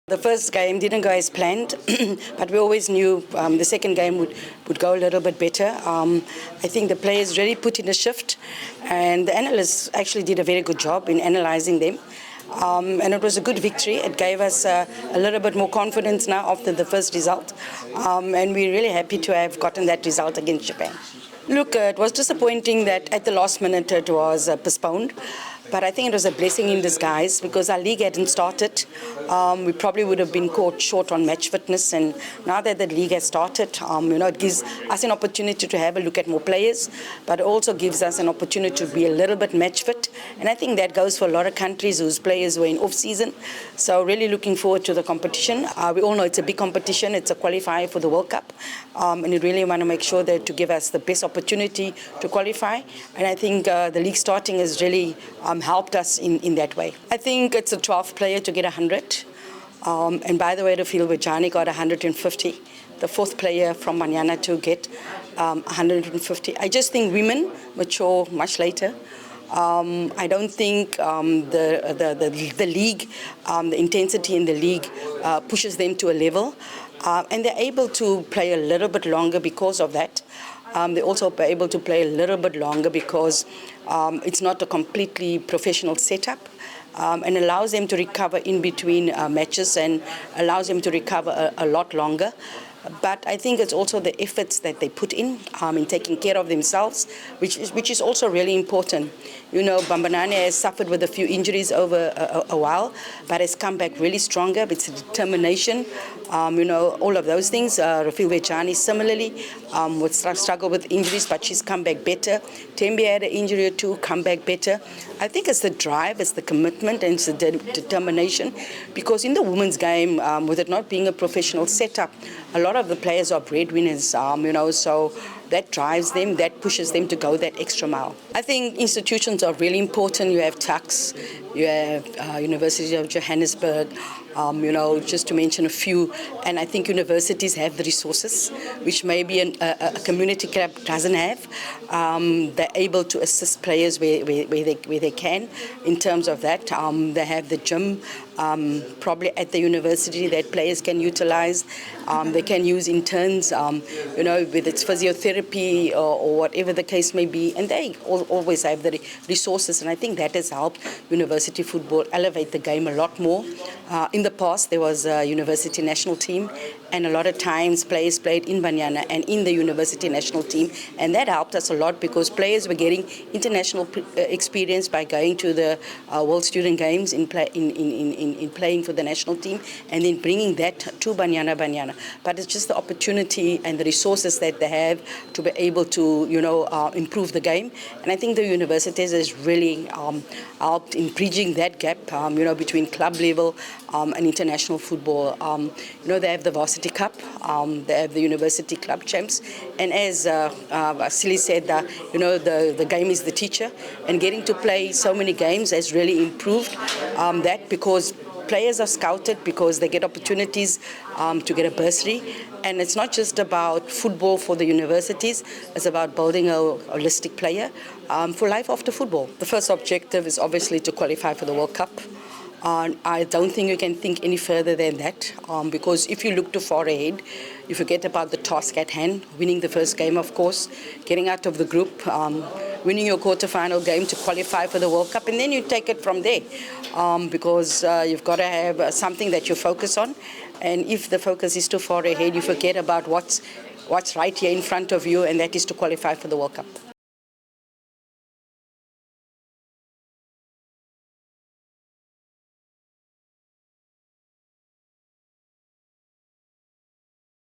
The first game didn't go as planned, but we always knew the second game would go a little bit better. I think the players really put in a shift, and the analysts actually did a very good job in analysing them. And it was a good victory. It gave us a little bit more confidence now after the first result, and we're really happy to have gotten that result against Japan. Look, it was disappointing that at the last minute it was postponed. But I think it was a blessing in disguise because our league hadn't started. We probably would have been caught short on match fitness, and now that the league has started, it gives us an opportunity to have a look at more players, but also gives us an opportunity to be a little bit match fit. And I think that goes for a lot of countries whose players were in off-season. So really looking forward to the competition. We all know it's a big competition. It's a qualifier for the World Cup, and we really want to make sure that to give us the best opportunity to qualify. And I think the league starting has really helped us in that way. I think it's a 12th player to get 100. And by the way, the field where Johnny got 150, the fourth player from Banyana to get 150. I just think women mature much later. I don't think the league, the intensity in the league pushes them to a level. And they're able to play a little bit longer because of that. They're also able to play a little bit longer because it's not a completely professional setup, and allows them to recover in between matches and allows them to recover a lot longer. But I think it's also the efforts that they put in taking care of themselves, which is also really important. You know, Bambanani has suffered with a few injuries over a while, but has come back really stronger. It's determination, all of those things. Rafil Vejani similarly would struggle with injuries, but she's come back better. Tembi had an injury or two, come back better. I think it's the drive, it's the commitment, and it's the determination. Because in the women's game, with it not being a professional setup, a lot of the players are breadwinners, so that drives them, that pushes them to go that extra mile. I think institutions are really important. You have TUCS, you have University of Johannesburg, just to mention a few. And I think universities have the resources, which maybe a community club doesn't have. They're able to assist players where they can in terms of that. They have the gym, probably at the university that players can utilize. They can use interns, with its physiotherapy or whatever the case may be. And they always have the resources. And I think that has helped university football elevate the game a lot more. In the past, there was a university national team, and a lot of times players played in Banyana and in the university national team, and that helped us a lot because players were getting international experience by going to the World Student Games in playing for the national team, and then bringing that to Banyana Banyana. But it's just the opportunity and the resources that they have to be able to, improve the game. And I think the universities has really helped in bridging that gap, between club level and international football. They have the Varsity Cup, they have the University Club Champs, and as Silly said, the game is the teacher, and getting to play so many games has really improved that because players are scouted because they get opportunities to get a bursary. And it's not just about football for the universities, it's about building a holistic player for life after football. The first objective is obviously to qualify for the World Cup. I don't think you can think any further than that, because if you look too far ahead, you forget about the task at hand, winning the first game, of course, getting out of the group, winning your quarterfinal game to qualify for the World Cup, and then you take it from there, because you've got to have something that you focus on. And if the focus is too far ahead, you forget about what's right here in front of you, and that is to qualify for the World Cup.